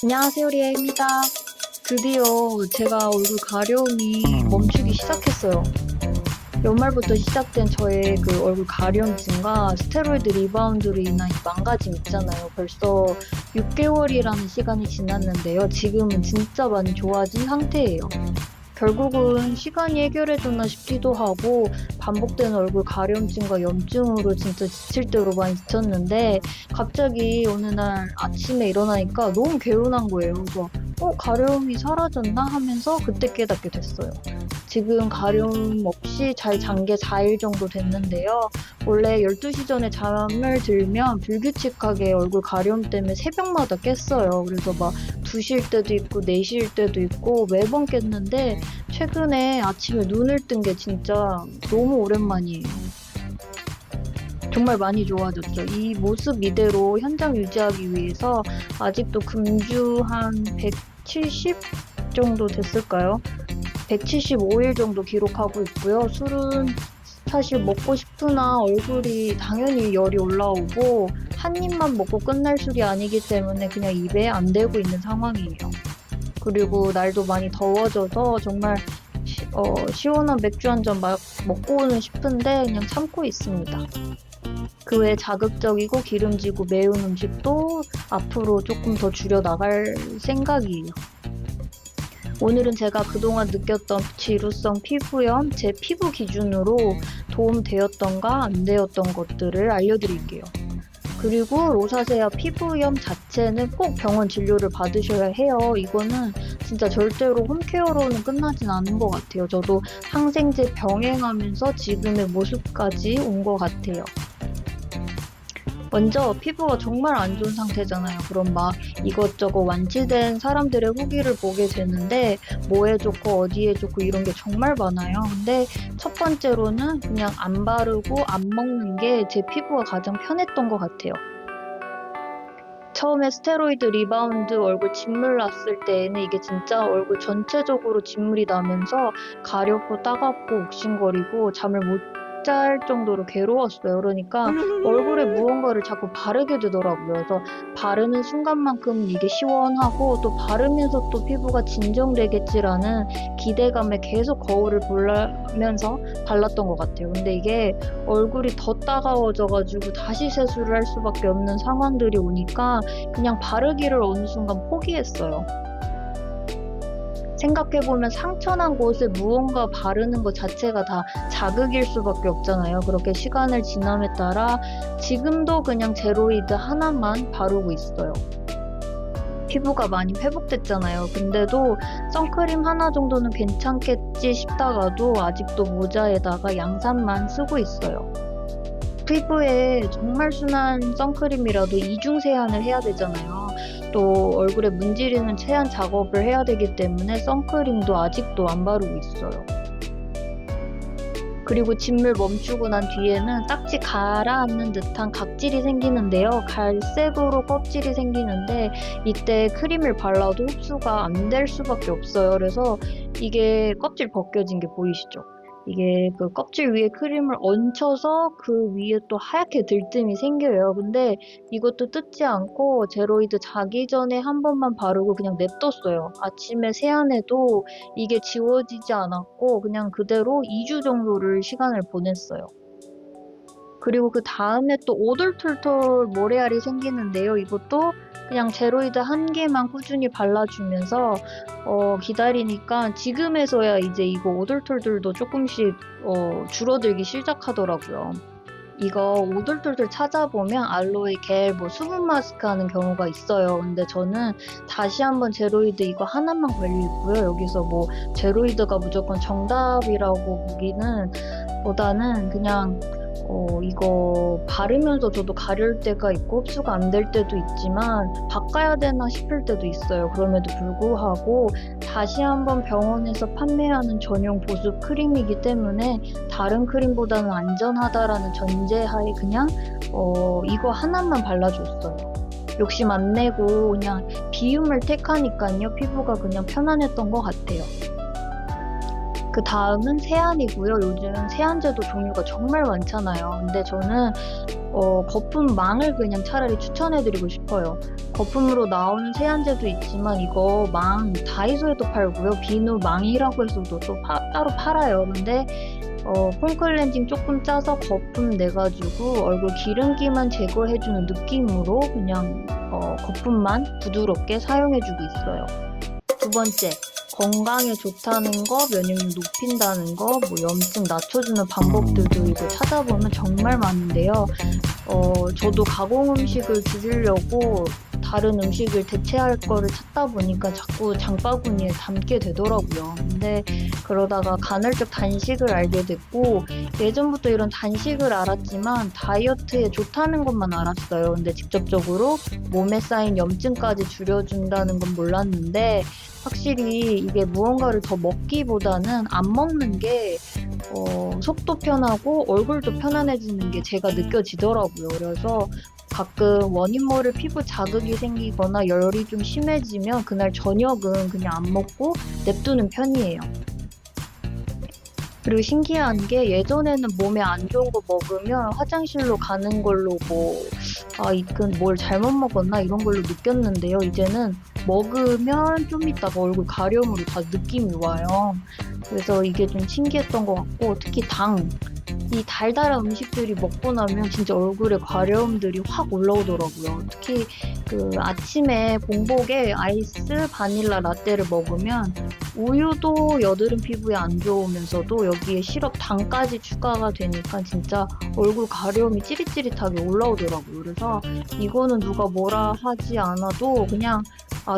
안녕하세요, 리에입니다. 드디어 제가 얼굴 가려움이 멈추기 시작했어요. 연말부터 시작된 저의 그 얼굴 가려움증과 스테로이드 리바운드로 인한 이 망가짐 있잖아요. 벌써 6개월이라는 시간이 지났는데요. 지금은 진짜 많이 좋아진 상태예요. 결국은 시간이 해결해줬나 싶기도 하고 반복되는 얼굴 가려움증과 염증으로 진짜 지칠 대로 많이 지쳤는데 갑자기 어느 날 아침에 일어나니까 너무 개운한 거예요. 그래서 가려움이 사라졌나 하면서 그때 깨닫게 됐어요. 지금 가려움 없이 잘 잔 게 4일 정도 됐는데요. 원래 12시 전에 잠을 들면 불규칙하게 얼굴 가려움 때문에 새벽마다 깼어요. 그래서 막 2시일 때도 있고 4시일 때도 있고 매번 깼는데 최근에 아침에 눈을 뜬 게 진짜 너무 오랜만이에요. 정말 많이 좋아졌죠. 이 모습 이대로 현장 유지하기 위해서 아직도 금주 한 170 정도 됐을까요? 175일 정도 기록하고 있고요. 술은 사실 먹고 싶으나 얼굴이 당연히 열이 올라오고 한 입만 먹고 끝날 술이 아니기 때문에 그냥 입에 안 대고 있는 상황이에요. 그리고 날도 많이 더워져서 정말 시원한 맥주 한 잔 먹고는 싶은데 그냥 참고 있습니다. 그 외에 자극적이고 기름지고 매운 음식도 앞으로 조금 더 줄여 나갈 생각이에요. 오늘은 제가 그동안 느꼈던 지루성 피부염, 제 피부 기준으로 도움되었던가 안 되었던 것들을 알려드릴게요. 그리고 로사세아 피부염 자체는 꼭 병원 진료를 받으셔야 해요. 이거는 진짜 절대로 홈케어로는 끝나진 않은 것 같아요. 저도 항생제 병행하면서 지금의 모습까지 온 것 같아요. 먼저 피부가 정말 안 좋은 상태잖아요. 그럼 막 이것저것 완치된 사람들의 후기를 보게 되는데 뭐에 좋고 어디에 좋고 이런 게 정말 많아요. 근데 첫 번째로는 그냥 안 바르고 안 먹는 게 제 피부가 가장 편했던 것 같아요. 처음에 스테로이드 리바운드 얼굴 진물 났을 때에는 이게 진짜 얼굴 전체적으로 진물이 나면서 가렵고 따갑고 욱신거리고 잠을 못 잘 정도로 괴로웠어요. 그러니까 얼굴에 무언가를 자꾸 바르게 되더라고요. 그래서 바르는 순간만큼 이게 시원하고 또 바르면서 또 피부가 진정되겠지라는 기대감에 계속 거울을 보면서 발랐던 것 같아요. 근데 이게 얼굴이 더 따가워져가지고 다시 세수를 할 수밖에 없는 상황들이 오니까 그냥 바르기를 어느 순간 포기했어요. 생각해보면 상처난 곳에 무언가 바르는 것 자체가 다 자극일 수밖에 없잖아요. 그렇게 시간을 지남에 따라 지금도 그냥 제로이드 하나만 바르고 있어요. 피부가 많이 회복됐잖아요. 근데도 선크림 하나 정도는 괜찮겠지 싶다가도 아직도 모자에다가 양산만 쓰고 있어요. 피부에 정말 순한 선크림이라도 이중 세안을 해야 되잖아요. 또 얼굴에 문지르는 세안 작업을 해야 되기 때문에 선크림도 아직도 안 바르고 있어요. 그리고 진물 멈추고 난 뒤에는 딱지 가라앉는 듯한 각질이 생기는데요. 갈색으로 껍질이 생기는데 이때 크림을 발라도 흡수가 안 될 수밖에 없어요. 그래서 이게 껍질 벗겨진 게 보이시죠? 이게 그 껍질 위에 크림을 얹혀서 그 위에 또 하얗게 들뜸이 생겨요. 근데 이것도 뜯지 않고 제로이드 자기 전에 한 번만 바르고 그냥 냅뒀어요. 아침에 세안해도 이게 지워지지 않았고 그냥 그대로 2주 정도를 시간을 보냈어요. 그리고 그 다음에 또 오돌툴툴 모래알이 생기는데요. 이것도 그냥 제로이드 한 개만 꾸준히 발라주면서 기다리니까 지금에서야 이제 이거 오돌툴툴도 조금씩 줄어들기 시작하더라고요. 이거 오돌툴툴 찾아보면 알로에 겔, 수분 마스크 하는 경우가 있어요. 근데 저는 다시 한번 제로이드 이거 하나만 걸리고요. 여기서 제로이드가 무조건 정답이라고 보기는 보다는 그냥 이거 바르면서 저도 가릴 때가 있고 흡수가 안 될 때도 있지만 바꿔야 되나 싶을 때도 있어요. 그럼에도 불구하고 다시 한번 병원에서 판매하는 전용 보습 크림이기 때문에 다른 크림보다는 안전하다라는 전제하에 그냥 이거 하나만 발라줬어요. 욕심 안 내고 그냥 비움을 택하니까요. 피부가 그냥 편안했던 것 같아요. 그 다음은 세안이고요. 요즘 세안제도 종류가 정말 많잖아요. 근데 저는 거품망을 그냥 차라리 추천해드리고 싶어요. 거품으로 나오는 세안제도 있지만 이거 망 다이소에도 팔고요. 비누망이라고 해서도 또 따로 팔아요. 근데 폼클렌징 조금 짜서 거품 내가지고 얼굴 기름기만 제거해주는 느낌으로 그냥 거품만 부드럽게 사용해주고 있어요. 두 번째, 건강에 좋다는 거, 면역력 높인다는 거, 뭐 염증 낮춰주는 방법들도 이거 찾아보면 정말 많은데요. 저도 가공 음식을 줄이려고 다른 음식을 대체할 거를 찾다 보니까 자꾸 장바구니에 담게 되더라고요. 근데 그러다가 간헐적 단식을 알게 됐고, 예전부터 이런 단식을 알았지만 다이어트에 좋다는 것만 알았어요. 근데 직접적으로 몸에 쌓인 염증까지 줄여준다는 건 몰랐는데, 확실히 이게 무언가를 더 먹기보다는 안 먹는 게 속도 편하고 얼굴도 편안해지는 게 제가 느껴지더라고요. 그래서 가끔 원인 모를 피부 자극이 생기거나 열이 좀 심해지면 그날 저녁은 그냥 안 먹고 냅두는 편이에요. 그리고 신기한 게 예전에는 몸에 안 좋은 거 먹으면 화장실로 가는 걸로 이건 뭘 잘못 먹었나 이런 걸로 느꼈는데요. 이제는 먹으면 좀 있다가 얼굴 가려움으로 다 느낌이 와요. 그래서 이게 좀 신기했던 것 같고, 특히 이 달달한 음식들이 먹고 나면 진짜 얼굴에 가려움들이 확 올라오더라고요. 특히 그 아침에 공복에 아이스 바닐라 라떼를 먹으면 우유도 여드름 피부에 안 좋으면서도 여기에 시럽 당까지 추가가 되니까 진짜 얼굴 가려움이 찌릿찌릿하게 올라오더라고요. 그래서 이거는 누가 뭐라 하지 않아도 그냥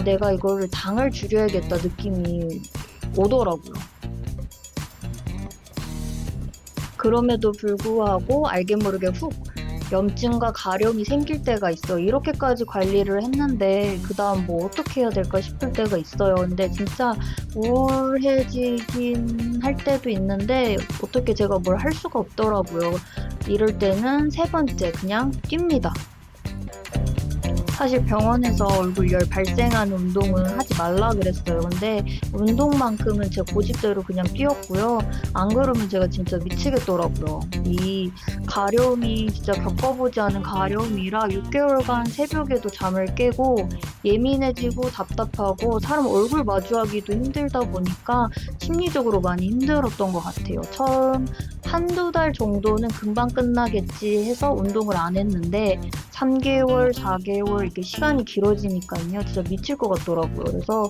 내가 이거를 당을 줄여야겠다 느낌이 오더라고요. 그럼에도 불구하고 알게 모르게 훅 염증과 가려움이 생길 때가 있어요. 이렇게까지 관리를 했는데 그 다음 뭐 어떻게 해야 될까 싶을 때가 있어요. 근데 진짜 우울해지긴 할 때도 있는데 어떻게 제가 뭘 할 수가 없더라고요. 이럴 때는 세 번째, 그냥 뜁니다. 사실 병원에서 얼굴열 발생하는 운동은 하지 말라 그랬어요. 근데 운동만큼은 제 고집대로 그냥 뛰었고요. 안 그러면 제가 진짜 미치겠더라고요. 이 가려움이 진짜 겪어보지 않은 가려움이라 6개월간 새벽에도 잠을 깨고 예민해지고 답답하고 사람 얼굴 마주하기도 힘들다 보니까 심리적으로 많이 힘들었던 것 같아요. 처음 한두 달 정도는 금방 끝나겠지 해서 운동을 안 했는데 3개월, 4개월 이렇게 시간이 길어지니까요. 진짜 미칠 것 같더라고요. 그래서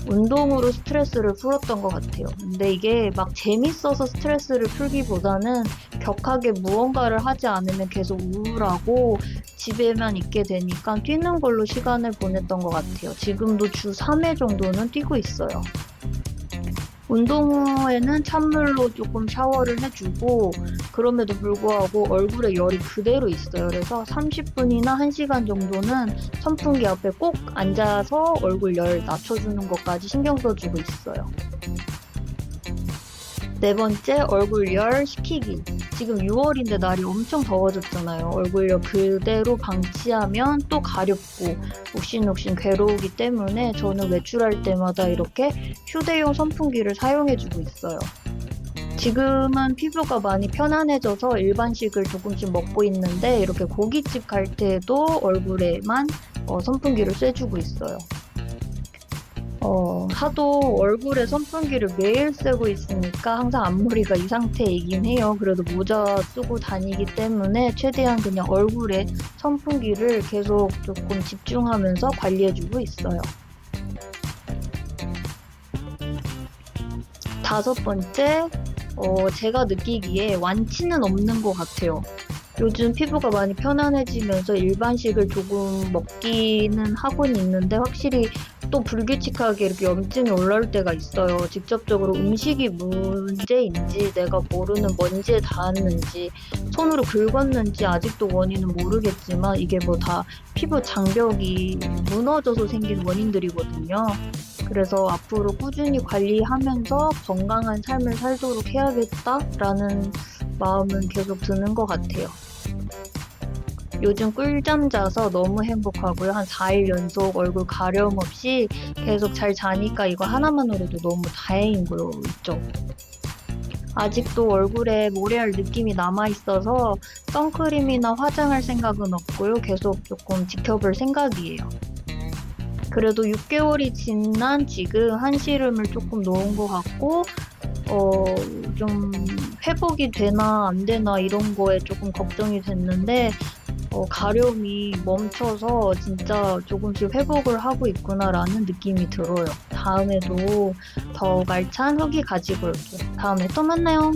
운동으로 스트레스를 풀었던 것 같아요. 근데 이게 막 재밌어서 스트레스를 풀기보다는 격하게 무언가를 하지 않으면 계속 우울하고 집에만 있게 되니까 뛰는 걸로 시간을 보냈던 것 같아요. 지금도 주 3회 정도는 뛰고 있어요. 운동 후에는 찬물로 조금 샤워를 해주고 그럼에도 불구하고 얼굴에 열이 그대로 있어요. 그래서 30분이나 1시간 정도는 선풍기 앞에 꼭 앉아서 얼굴 열 낮춰주는 것까지 신경 써주고 있어요. 네 번째, 얼굴 열 식히기. 지금 6월인데 날이 엄청 더워졌잖아요. 얼굴 열 그대로 방치하면 또 가렵고 옥신옥신 괴로우기 때문에 저는 외출할 때마다 이렇게 휴대용 선풍기를 사용해주고 있어요. 지금은 피부가 많이 편안해져서 일반식을 조금씩 먹고 있는데 이렇게 고깃집 갈 때도 얼굴에만 선풍기를 쐬주고 있어요. 하도 얼굴에 선풍기를 매일 쓰고 있으니까 항상 앞머리가 이 상태이긴 해요. 그래도 모자 쓰고 다니기 때문에 최대한 그냥 얼굴에 선풍기를 계속 조금 집중하면서 관리해주고 있어요. 다섯 번째, 제가 느끼기에 완치는 없는 것 같아요. 요즘 피부가 많이 편안해지면서 일반식을 조금 먹기는 하고는 있는데 확실히 또 불규칙하게 이렇게 염증이 올라올 때가 있어요. 직접적으로 음식이 문제인지 내가 모르는 먼지에 닿았는지 손으로 긁었는지 아직도 원인은 모르겠지만 이게 뭐 다 피부 장벽이 무너져서 생긴 원인들이거든요. 그래서 앞으로 꾸준히 관리하면서 건강한 삶을 살도록 해야겠다라는 마음은 계속 드는 것 같아요. 요즘 꿀잠 자서 너무 행복하고요. 한 4일 연속 얼굴 가려움 없이 계속 잘 자니까 이거 하나만으로도 너무 다행인 거 있죠. 아직도 얼굴에 모래알 느낌이 남아있어서 선크림이나 화장할 생각은 없고요. 계속 조금 지켜볼 생각이에요. 그래도 6개월이 지난 지금 한시름을 조금 놓은 것 같고, 좀 회복이 되나 안 되나 이런 거에 조금 걱정이 됐는데, 가려움이 멈춰서 진짜 조금씩 회복을 하고 있구나라는 느낌이 들어요. 다음에도 더 알찬 후기 가지고 올게요. 다음에 또 만나요.